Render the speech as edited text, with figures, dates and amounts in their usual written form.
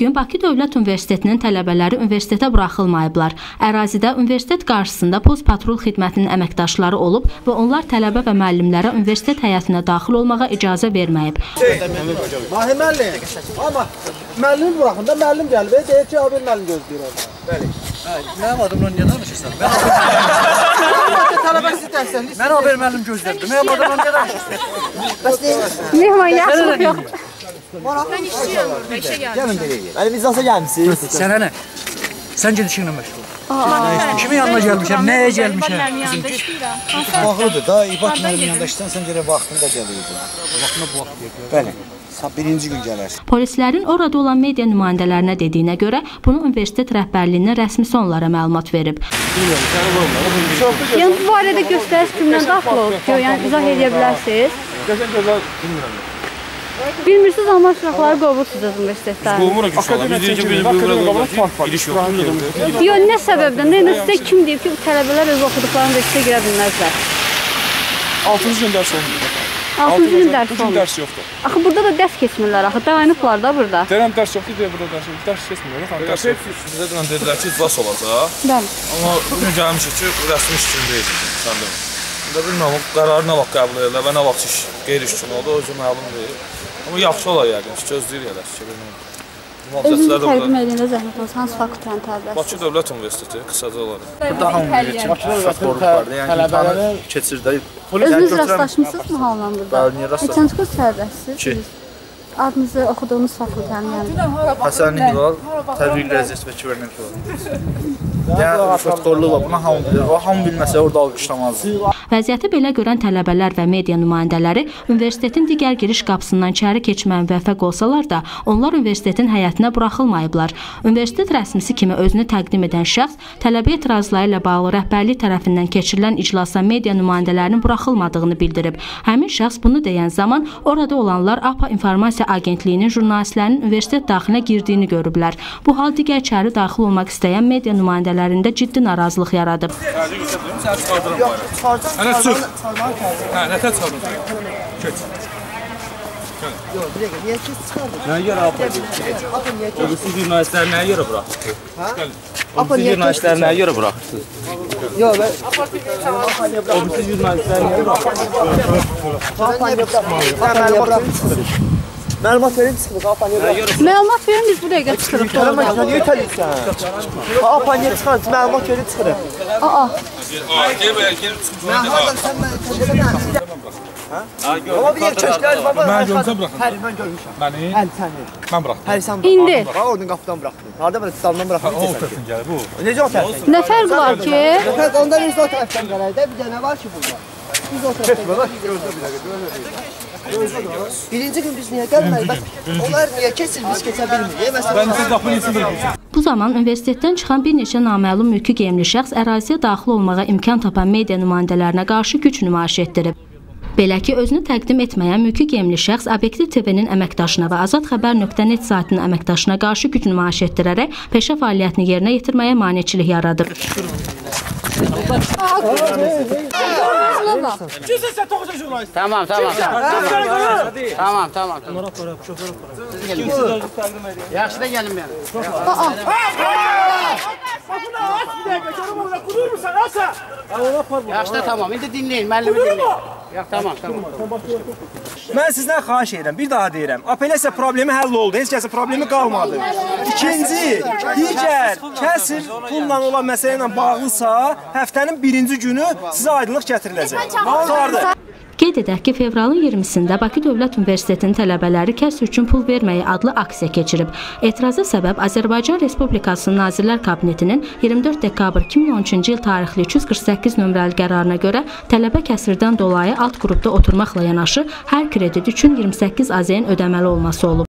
Bugün Bakı Dövlət Universitetinin tələbələri universitetə buraxılmayıblar. Ərazidə universitet qarşısında post patrul xidmətinin əməkdaşları olub və onlar tələbə və müəllimlərə universitet həyatına daxil olmağa icazə verməyib. Mahir müəllim, amma müəllim buraxında müəllim gəlib, deyir ki, abi müəllim gözləyir orada. Bəli. Mənim adımla niyə danışırsan? Tələbə sizi təhsənli. Mən haber müəllim gözlədim. Mənim adımla niyə danışırsan? Bəs deyil. Mehman yaxşılıq yox. Ben işçiyim burada, işe geldim. Gəlin belə. Bəli, biz nasıl gəlmişsiniz? Sənə nə? Sən gedişinlə məşğul. Kimin yanına gəlmişəm, nəyə gəlmişəm? Bağlıdır da, İbak müəllim yanında işsən, sən gələ vaxtında gəlirdin. Vaxtına bu vaxt deyək. Bəli. Birinci gün gələrsən. Polislərin orada olan media nümayəndələrinə dediyinə görə, bunu universitet rəhbərliyinin rəsmisi onlara məlumat verib. Yəni, bu barədə göstəriş kimdən daxil olub ki, yəni izah edə bilərsiniz? Bilmirsiniz, amma uşaqları qovursunuz universitetdən. Qovmuruq uşaqlar. Biz deyir ki, biz burada giriş yoxdur. Yox, nə səbəbdən? Yəni, sizə kim deyib ki, bu tələbələr öz oxuduqlarını universitetə girə bilməzlər? 6-cı gün dərs olmuyor. 6-cı gün dərs olmuyor. Dərs yoxdur. Axı, burada da dərs keçmirlər, axı, dayanıblar da burada. Deyirəm, dərs yoxdur, deyir, burada dərs yoxdur. Dərs keçmirlər, dərs yoxdur. Bizə dünən dedilər ki, iclas olacaq. Bəli. Amma bugün gəlmişik ki, rəsmi iş üçün deyil. Səndə. İndə bilmirəm, qərarı nə vaxt qəbul edirlər və nə vaxt iş, qeyri-iş üçün oldu, o yüzden məlum deyil. Amma yaxşı olar yəqin ki, gözləyir ki, bilmirəm. Özünüzü təqdim edəndə zəhmət olsun, hansı fakültəni tələbəsiniz? Bakı Dövlət Universiteti, qısaca olaraq. Burada hamı üçün yəni keçirdə. Özünüz rastlaşmısınız mı halından burada? Bəli, niyə rastlaşmışsınız? Neçənci kurs tələbəsiniz? Adınızı oxuduğunuz fakültəni yəni? Həsən Hilal, Təbii Ləzzət və Kibernetologiya. Yəni, faktorluq var, buna hamı bilir. O hamı bilməsə orada alqışlamazdır. Vəziyyəti belə görən tələbələr və media nümayəndələri universitetin digər giriş qapısından içəri keçməyə müvəffəq olsalar da, onlar universitetin həyətinə buraxılmayıblar. Universitet rəsmisi kimi özünü təqdim edən şəxs tələbə etirazları ilə bağlı rəhbərlik tərəfindən keçirilən iclasda media nümayəndələrinin buraxılmadığını bildirib. Həmin şəxs bunu deyən zaman orada olanlar APA İnformasiya Agentliyinin jurnalistlərinin universitet daxilinə girdiyini görüblər. Bu hal digər içəri daxil olmaq istəyən media nümayəndələrində ciddi narazılıq yaradıb. Hələ çıx. Hə, nətə çıxardın? Keç. Yox, bir dəqiqə, niyə ki çıxardın? Nəyə görə aparırsınız? Obüsü jurnalistləri nəyə görə buraxırsınız? Obüsü jurnalistləri nəyə görə buraxırsınız? Yox, mən... Obüsü jurnalistləri nəyə görə buraxırsınız? Məlumat verim çıxırıq, apaniyə buraxırsınız. Məlumat verin, biz bu dəqiqə çıxırıq. Sən niyə itəliyirsən? Apaniyə çıxarız, məlumat verim çıxırıq. Aa. Ama bir yer köşklər var. Mən görmüşəm buraxın. Hər mən görmüşəm. Məni? Əl səni. Mən buraxdım. Hər sən İndi. Oradan qapıdan buraxdın. Harda belə damdan buraxdın. O tərəfdən gəlir bu. Necə o tərəfdən? Nə fərq var ki? Fərq onda biz o tərəfdən gələk də bir dənə var ki burada. Biz o tərəfdən. Gözlə bir dəqiqə. Birinci gün biz niyə gəlmədik? Onlar niyə keçir, biz keçə bilmirik? Mən sizə qapının içində gedirəm. Bu zaman universitetdən çıxan bir neçə naməlum mülki geyimli şəxs əraziyə daxil olmağa imkan tapan media nümayəndələrinə qarşı güc nümayiş etdirib. Belə ki, özünü təqdim etməyən mülki geyimli şəxs Obyektiv TV-nin əməkdaşına və azadxəbər.net saytının əməkdaşına qarşı güc nümayiş etdirərək peşə fəaliyyətini yerinə yetirməyə maneçilik yaradır. Tamam. Yaxşı da gəlin mənim. Yaxşı da tamam. İndi dinləyin, müəllimi dinləyin. Yox, tamam. Mən sizdən xahiş edirəm, bir daha deyirəm. Apellyasiya problemi həll oldu, heç kəsin problemi qalmadı. İkinci, digər kəsr pulla olan məsələ ilə bağlısa, həftənin birinci günü sizə aydınlıq gətiriləcək. Qurtardı. Qeyd edək ki, fevralın 20-sində Bakı Dövlət Universitetinin tələbələri kəsr üçün pul verməyi adlı aksiya keçirib. Etiraza səbəb Azərbaycan Respublikasının Nazirlər Kabinetinin 24 dekabr 2013-cü il tarixli 248 nömrəli qərarına görə tələbə kəsrdən dolayı alt qrupda oturmaqla yanaşı hər kredit üçün 28 AZN ödəməli olması olub.